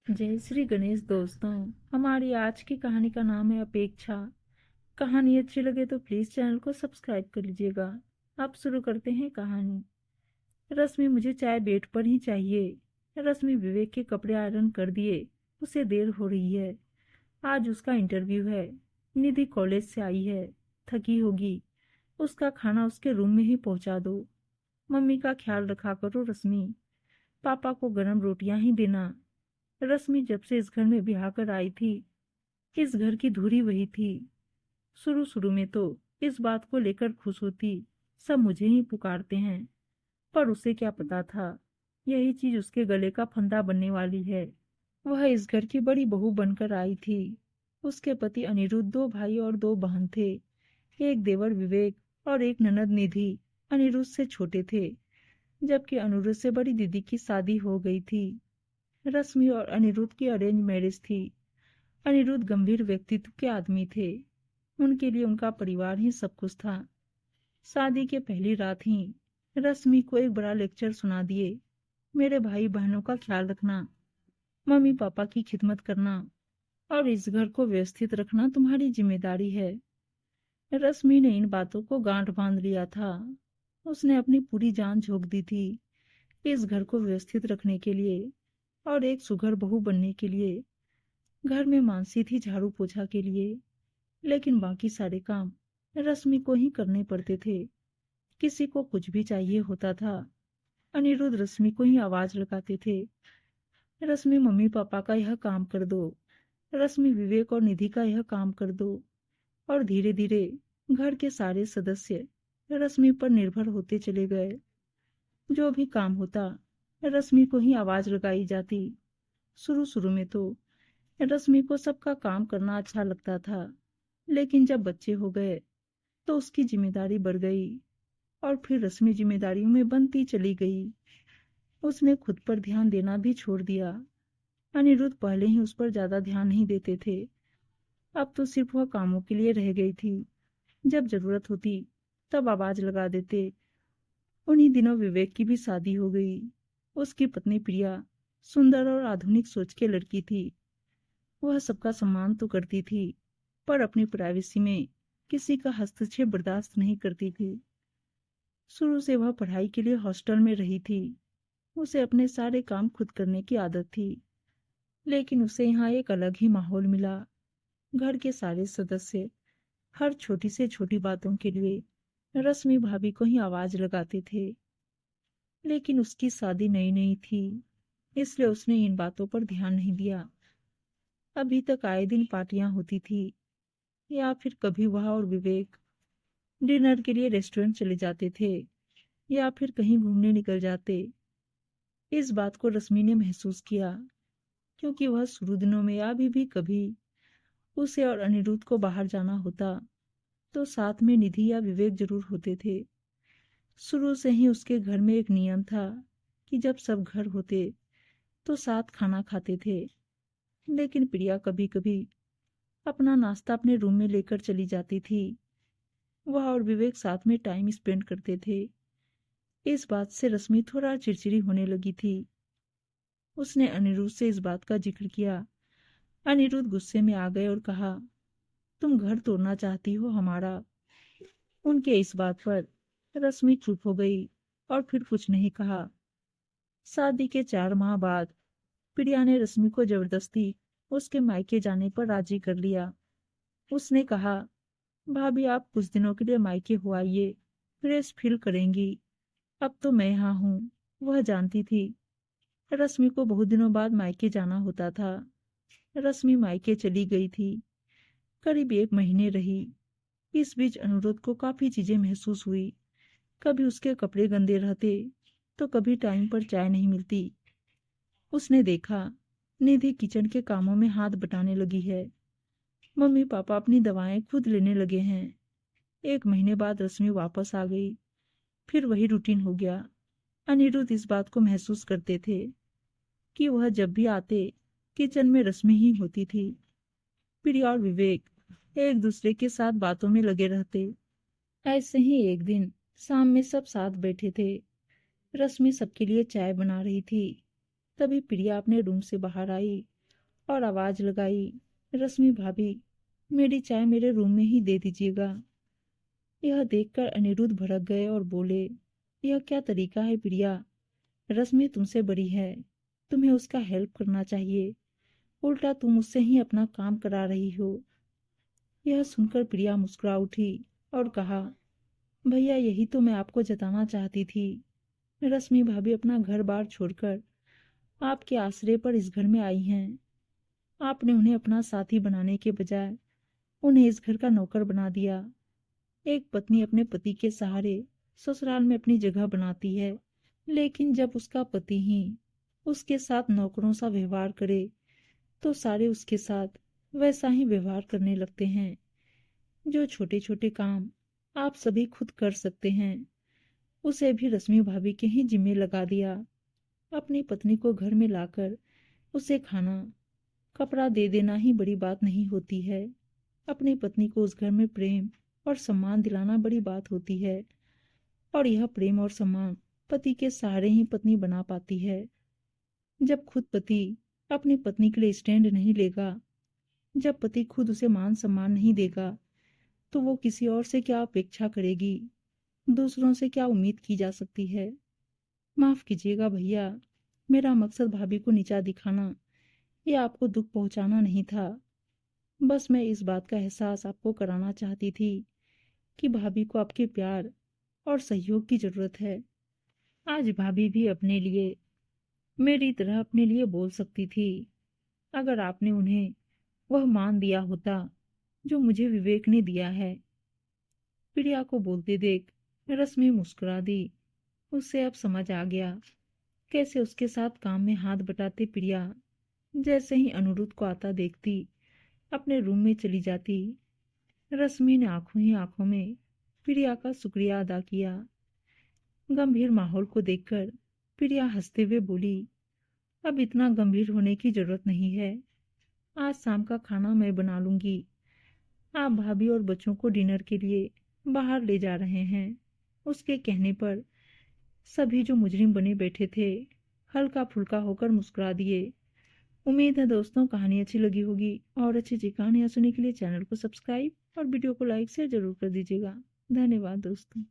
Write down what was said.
जय श्री गणेश दोस्तों। हमारी आज की कहानी का नाम है अपेक्षा। कहानी अच्छी लगे तो प्लीज चैनल को सब्सक्राइब कर लीजिएगा। अब शुरू करते हैं कहानी। रश्मि, मुझे चाय बेड पर ही चाहिए। रश्मि विवेक के कपड़े आयरन कर दिए। उसे देर हो रही है। आज उसका इंटरव्यू है। निधि कॉलेज से आई है, थकी होगी। उसका खाना उसके रूम में ही पहुंचा दो। मम्मी का ख्याल रखा करो रश्मि। पापा को गरम रोटियां ही देना। रश्मि जब से इस घर में ब्याह कर आई थी, इस घर की धुरी वही थी। शुरू शुरू में तो इस बात को लेकर खुश होती, सब मुझे ही पुकारते हैं। पर उसे क्या पता था, यही चीज उसके गले का फंदा बनने वाली है। वह इस घर की बड़ी बहू बनकर आई थी। उसके पति अनिरुद्ध 2 भाई और 2 बहन थे। एक देवर विवेक और एक ननद निधि अनिरुद्ध से छोटे थे, जबकि अनिरुद्ध से बड़ी दीदी की शादी हो गई थी। रश्मि और अनिरुद्ध की अरेंज मैरिज थी। अनिरुद्ध गंभीर व्यक्तित्व के आदमी थे। उनके लिए उनका परिवार ही सब कुछ था। शादी के पहली रात ही रश्मि को एक बड़ा लेक्चर सुना दिए। मेरे भाई बहनों का ख्याल रखना, मम्मी पापा की खिदमत करना और इस घर को व्यवस्थित रखना तुम्हारी जिम्मेदारी है। रश्मि ने इन बातों को गांठ बांध लिया था। उसने अपनी पूरी जान झोंक दी थी इस घर को व्यवस्थित रखने के लिए और एक सुघर बहू बनने के लिए। घर में मानसी थी झाड़ू पोछा के लिए, लेकिन बाकी सारे काम रश्मि को ही करने पड़ते थे। किसी को कुछ भी चाहिए होता था, अनिरुद्ध रश्मि को ही आवाज लगाते थे, रश्मि मम्मी पापा का यह काम कर दो, रश्मि विवेक और निधि का यह काम कर दो। और धीरे धीरे घर के सारे सदस्य रश्मि पर निर्भर होते चले गए। जो भी काम होता रश्मि को ही आवाज लगाई जाती। शुरू शुरू में तो रश्मि को सबका काम करना अच्छा लगता था, लेकिन जब बच्चे हो गए तो उसकी जिम्मेदारी बढ़ गई और फिर रश्मि जिम्मेदारियों में बनती चली गई। उसने खुद पर ध्यान देना भी छोड़ दिया। अनिरुद्ध पहले ही उस पर ज्यादा ध्यान नहीं देते थे। अब तो सिर्फ वह कामों के लिए रह गई थी। जब जरूरत होती तब आवाज लगा देते। उन्हीं दिनों विवेक की भी शादी हो गई। उसकी पत्नी प्रिया सुंदर और आधुनिक सोच के लड़की थी। वह सबका सम्मान तो करती थी, पर अपनी प्राइवेसी में किसी का हस्तक्षेप बर्दाश्त नहीं करती थी। शुरू से वह पढ़ाई के लिए हॉस्टल में रही थी। उसे अपने सारे काम खुद करने की आदत थी, लेकिन उसे यहाँ एक अलग ही माहौल मिला। घर के सारे सदस्य हर छोटी से छोटी बातों के लिए रश्मि भाभी को ही आवाज लगाते थे। लेकिन उसकी शादी नई नई थी, इसलिए उसने इन बातों पर ध्यान नहीं दिया। अभी तक आए दिन पार्टियां होती थी, या फिर कभी वह और विवेक डिनर के लिए रेस्टोरेंट चले जाते थे, या फिर कहीं घूमने निकल जाते। इस बात को रश्मि ने महसूस किया, क्योंकि वह शुरू दिनों में अभी भी कभी उसे और अनिरुद्ध को बाहर जाना होता तो साथ में निधि या विवेक जरूर होते थे। शुरू से ही उसके घर में एक नियम था कि जब सब घर होते तो साथ खाना खाते थे। लेकिन प्रिया कभी कभी अपना नाश्ता अपने रूम में लेकर चली जाती थी। वह और विवेक साथ में टाइम स्पेंड करते थे। इस बात से रश्मि थोड़ा चिड़चिड़ी होने लगी थी। उसने अनिरुद्ध से इस बात का जिक्र किया। अनिरुद्ध गुस्से में आ गए और कहा, तुम घर तोड़ना चाहती हो हमारा। उनके इस बात पर रश्मि चुप हो गई और फिर कुछ नहीं कहा। शादी के 4 माह बाद प्रिया ने रश्मि को जबरदस्ती उसके मायके जाने पर राजी कर लिया। उसने कहा, भाभी आप कुछ दिनों के लिए मायके हो आइए, फ्रेश फील करेंगी। अब तो मैं यहाँ हूँ। वह जानती थी रश्मि को बहुत दिनों बाद मायके जाना होता था। रश्मि मायके चली गई थी। करीब 1 महीने रही। इस बीच अनुरोध को काफी चीजें महसूस हुई। कभी उसके कपड़े गंदे रहते तो कभी टाइम पर चाय नहीं मिलती। उसने देखा निधि किचन के कामों में हाथ बटाने लगी है। मम्मी पापा अपनी दवाएं खुद लेने लगे हैं। 1 महीने बाद रश्मि वापस आ गई। फिर वही रूटीन हो गया। अनिरुद्ध इस बात को महसूस करते थे कि वह जब भी आते किचन में रश्मि ही होती थी। प्रिया और विवेक एक दूसरे के साथ बातों में लगे रहते। ऐसे ही एक दिन शाम में सब साथ बैठे थे। रश्मि सबके लिए चाय बना रही थी। तभी प्रिया अपने रूम से बाहर आई और आवाज लगाई, रश्मि भाभी, मेरी चाय मेरे रूम में ही दे दीजिएगा। यह देखकर अनिरुद्ध भड़क गए और बोले, यह क्या तरीका है प्रिया? रश्मि तुमसे बड़ी है, तुम्हें उसका हेल्प करना चाहिए, उल्टा तुम उससे ही अपना काम करा रही हो। यह सुनकर प्रिया मुस्कुरा उठी और कहा, भैया यही तो मैं आपको जताना चाहती थी। रश्मि भाभी अपना घर बार छोड़कर आपके आश्रय पर इस घर में आई हैं। आपने उन्हें अपना साथी बनाने के बजाय उन्हें इस घर का नौकर बना दिया। एक पत्नी अपने पति के सहारे ससुराल में अपनी जगह बनाती है, लेकिन जब उसका पति ही उसके साथ नौकरों सा व्यवहार करे तो सारे उसके साथ वैसा ही व्यवहार करने लगते हैं। जो छोटे छोटे काम आप सभी खुद कर सकते हैं, उसे भी रश्मि भाभी के ही जिम्मे लगा दिया। अपनी पत्नी को घर में लाकर उसे खाना कपड़ा दे देना ही बड़ी बात नहीं होती है। अपनी पत्नी को उस घर में प्रेम और सम्मान दिलाना बड़ी बात होती है, और यह प्रेम और सम्मान पति के सहारे ही पत्नी बना पाती है। जब खुद पति अपनी पत्नी के लिए स्टैंड नहीं लेगा, जब पति खुद उसे मान सम्मान नहीं देगा, तो वो किसी और से क्या अपेक्षा करेगी, दूसरों से क्या उम्मीद की जा सकती है। माफ कीजिएगा भैया, मेरा मकसद भाभी को नीचा दिखाना या आपको दुख पहुंचाना नहीं था। बस मैं इस बात का एहसास आपको कराना चाहती थी कि भाभी को आपके प्यार और सहयोग की जरूरत है। आज भाभी भी अपने लिए, मेरी तरह अपने लिए बोल सकती थी, अगर आपने उन्हें वह मान दिया होता जो मुझे विवेक ने दिया है। प्रिया को बोलते देख रश्मि मुस्कुरा दी। उससे अब समझ आ गया कैसे उसके साथ काम में हाथ बटाते प्रिया जैसे ही अनिरुद्ध को आता देखती अपने रूम में चली जाती। रश्मि ने आंखों ही आंखों में प्रिया का शुक्रिया अदा किया। गंभीर माहौल को देखकर प्रिया हंसते हुए बोली, अब इतना गंभीर होने की जरूरत नहीं है। आज शाम का खाना मैं बना लूंगी। आप भाभी और बच्चों को डिनर के लिए बाहर ले जा रहे हैं। उसके कहने पर सभी जो मुजरिम बने बैठे थे हल्का फुल्का होकर मुस्कुरा दिए। उम्मीद है दोस्तों कहानी अच्छी लगी होगी, और अच्छी अच्छी कहानियां सुनने के लिए चैनल को सब्सक्राइब और वीडियो को लाइक शेयर जरूर कर दीजिएगा। धन्यवाद दोस्तों।